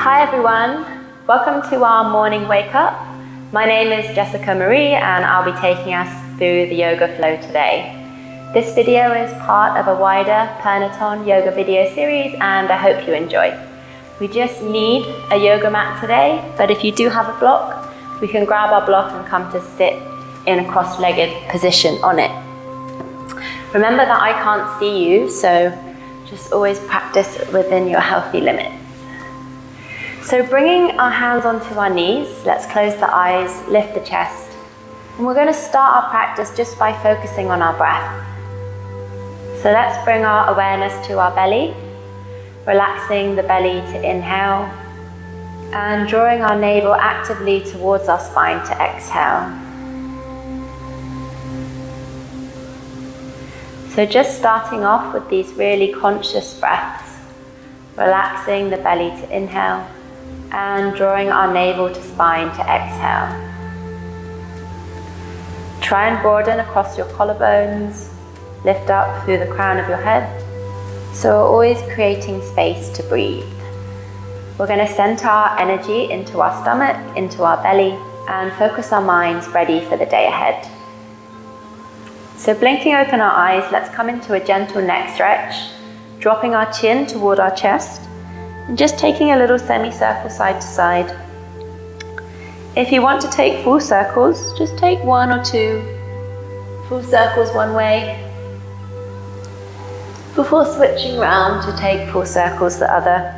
Hi everyone, welcome to our morning wake up. My name is Jessica Marie and I'll be taking us through the yoga flow today. This video is part of a wider Pernaton yoga video series and I hope you enjoy. We just need a yoga mat today, but if you do have a block, we can grab our block and come to sit in a cross-legged position on it. Remember that I can't see you, so just always practice within your healthy limits. So bringing our hands onto our knees, let's close the eyes, lift the chest. And we're going to start our practice just by focusing on our breath. So let's bring our awareness to our belly, relaxing the belly to inhale, and drawing our navel actively towards our spine to exhale. So just starting off with these really conscious breaths, relaxing the belly to inhale, and drawing our navel to spine to exhale. Try and broaden across your collarbones, lift up through the crown of your head. So we're always creating space to breathe. We're going to center our energy into our stomach, into our belly, and focus our minds ready for the day ahead. So blinking open our eyes, let's come into a gentle neck stretch, dropping our chin toward our chest, and just taking a little semicircle side to side. If you want to take full circles, just take one or two full circles one way before switching round to take full circles the other.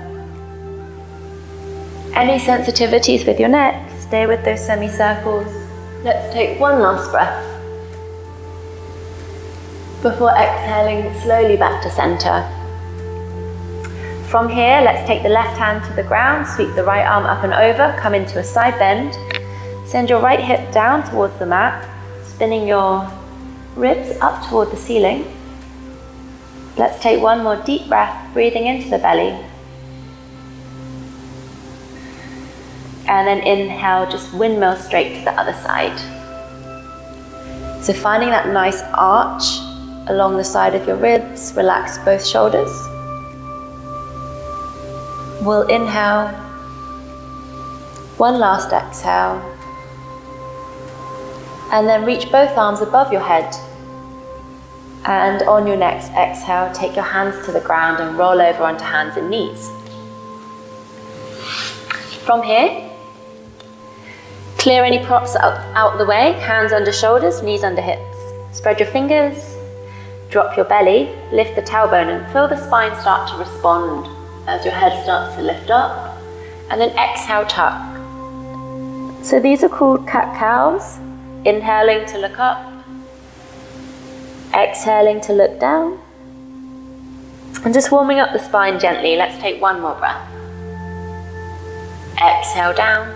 Any sensitivities with your neck, stay with those semicircles. Let's take one last breath before exhaling slowly back to center. From here, let's take the left hand to the ground, sweep the right arm up and over, come into a side bend. Send your right hip down towards the mat, spinning your ribs up toward the ceiling. Let's take one more deep breath, breathing into the belly. And then inhale, just windmill straight to the other side. So finding that nice arch along the side of your ribs, relax both shoulders. We'll inhale, one last exhale, and then reach both arms above your head. And on your next exhale, take your hands to the ground and roll over onto hands and knees. From here, clear any props out the way, hands under shoulders, knees under hips. Spread your fingers, drop your belly, lift the tailbone and feel the spine start to respond as your head starts to lift up, and then exhale, tuck. So these are called cat-cows. Inhaling to look up, exhaling to look down, and just warming up the spine gently. Let's take one more breath. Exhale down,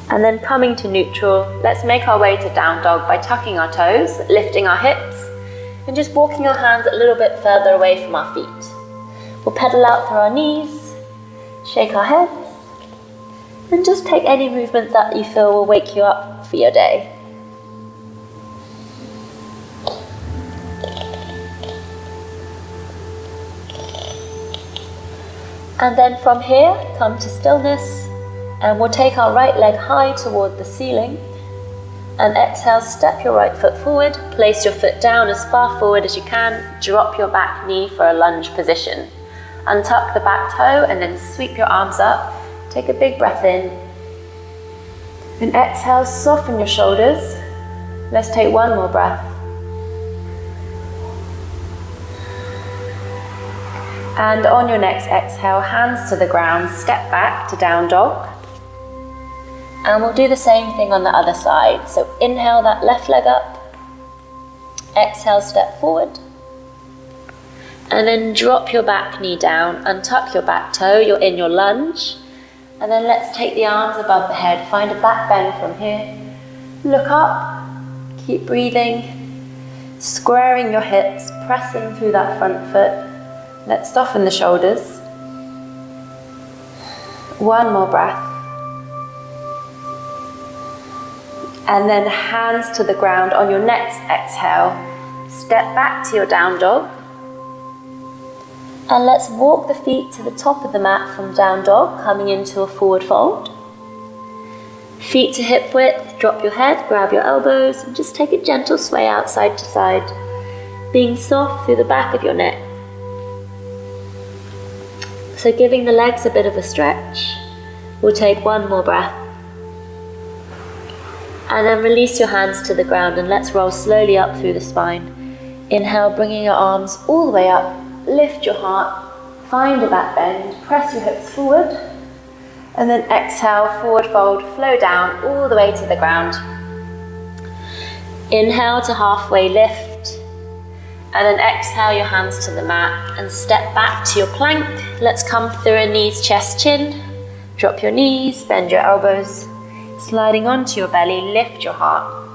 and then coming to neutral, let's make our way to down dog by tucking our toes, lifting our hips, and just walking our hands a little bit further away from our feet. We'll pedal out through our knees, shake our heads, and just take any movements that you feel will wake you up for your day. And then from here, come to stillness, and we'll take our right leg high toward the ceiling, and exhale, step your right foot forward, place your foot down as far forward as you can, drop your back knee for a lunge position. Untuck the back toe and then sweep your arms up. Take a big breath in. And exhale, soften your shoulders. Let's take one more breath. And on your next exhale, hands to the ground, step back to down dog. And we'll do the same thing on the other side. So inhale that left leg up. Exhale, step forward. And then drop your back knee down, untuck your back toe, you're in your lunge. And then let's take the arms above the head, find a back bend from here. Look up, keep breathing, squaring your hips, pressing through that front foot. Let's soften the shoulders. One more breath. And then hands to the ground on your next exhale. Step back to your down dog. And let's walk the feet to the top of the mat from down dog, coming into a forward fold. Feet to hip width, drop your head, grab your elbows, and just take a gentle sway out side to side, being soft through the back of your neck. So giving the legs a bit of a stretch. We'll take one more breath. And then release your hands to the ground and let's roll slowly up through the spine. Inhale, bringing your arms all the way up. Lift your heart, find a back bend, press your hips forward, and then exhale, forward fold, flow down all the way to the ground. Inhale to halfway lift, and then exhale your hands to the mat and step back to your plank. Let's come through a knees, chest, chin. Drop your knees, bend your elbows, sliding onto your belly, lift your heart.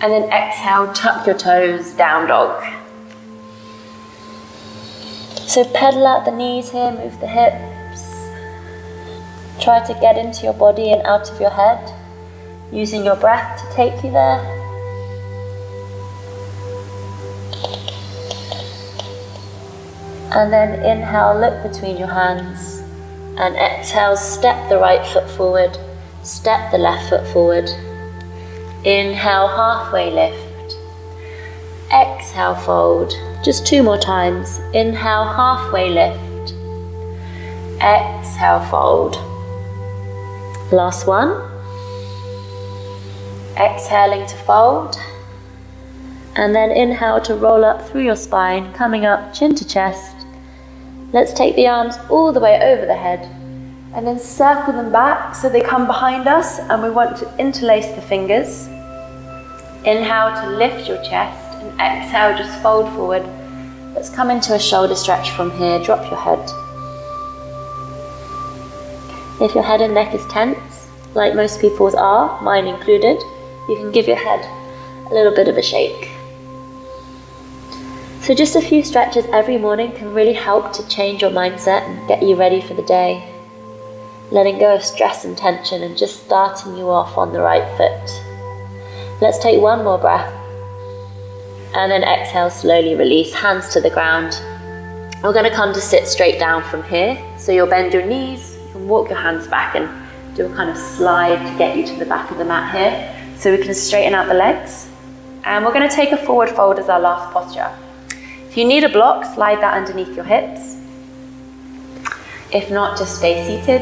And then exhale, tuck your toes, down dog. So pedal out the knees here, move the hips. Try to get into your body and out of your head, using your breath to take you there. And then inhale, look between your hands. And exhale, step the right foot forward, step the left foot forward. Inhale, halfway lift. Exhale, fold. Just 2 more times. Inhale, halfway lift. Exhale, fold. Last one. Exhaling to fold. And then inhale to roll up through your spine, coming up chin to chest. Let's take the arms all the way over the head and then circle them back so they come behind us, and we want to interlace the fingers. Inhale to lift your chest. And exhale, just fold forward. Let's come into a shoulder stretch from here. Drop your head. If your head and neck is tense, like most people's are, mine included, you can give your head a little bit of a shake. So just a few stretches every morning can really help to change your mindset and get you ready for the day. Letting go of stress and tension and just starting you off on the right foot. Let's take one more breath. And then exhale, slowly release, hands to the ground. We're going to come to sit straight down from here. So you'll bend your knees, you can walk your hands back and do a kind of slide to get you to the back of the mat here. So we can straighten out the legs. And we're going to take a forward fold as our last posture. If you need a block, slide that underneath your hips. If not, just stay seated.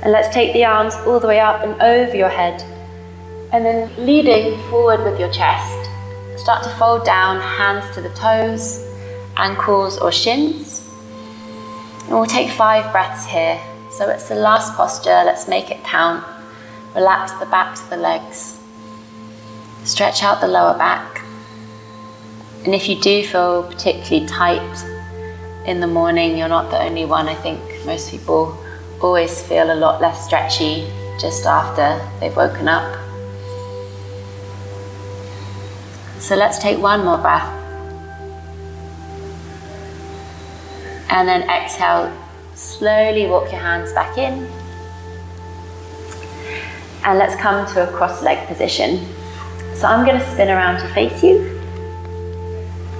And let's take the arms all the way up and over your head. And then leading forward with your chest. Start to fold down, hands to the toes, ankles or shins. And we'll take 5 breaths here. So it's the last posture, let's make it count. Relax the backs of the legs. Stretch out the lower back. And if you do feel particularly tight in the morning, you're not the only one. I think most people always feel a lot less stretchy just after they've woken up. So let's take one more breath. And then exhale, slowly walk your hands back in. And let's come to a cross-leg position. So I'm going to spin around to face you,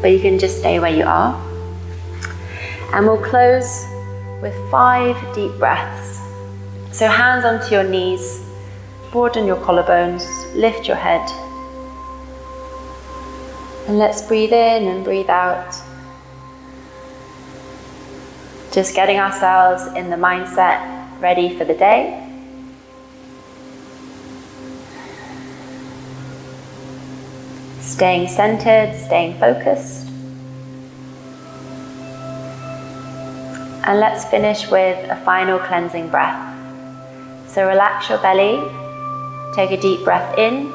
but you can just stay where you are. And we'll close with 5 deep breaths. So hands onto your knees, broaden your collarbones, lift your head. And let's breathe in and breathe out. Just getting ourselves in the mindset, ready for the day. Staying centered, staying focused. And let's finish with a final cleansing breath. So relax your belly, take a deep breath in,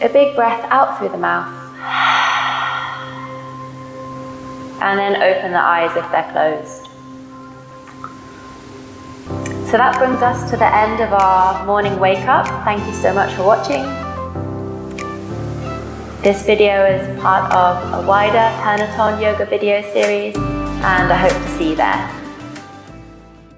a big breath out through the mouth, and then open the eyes if they're closed. So that brings us to the end of our morning wake up. Thank you so much for watching. This video is part of a wider Pernaton yoga video series, and I hope to see you there.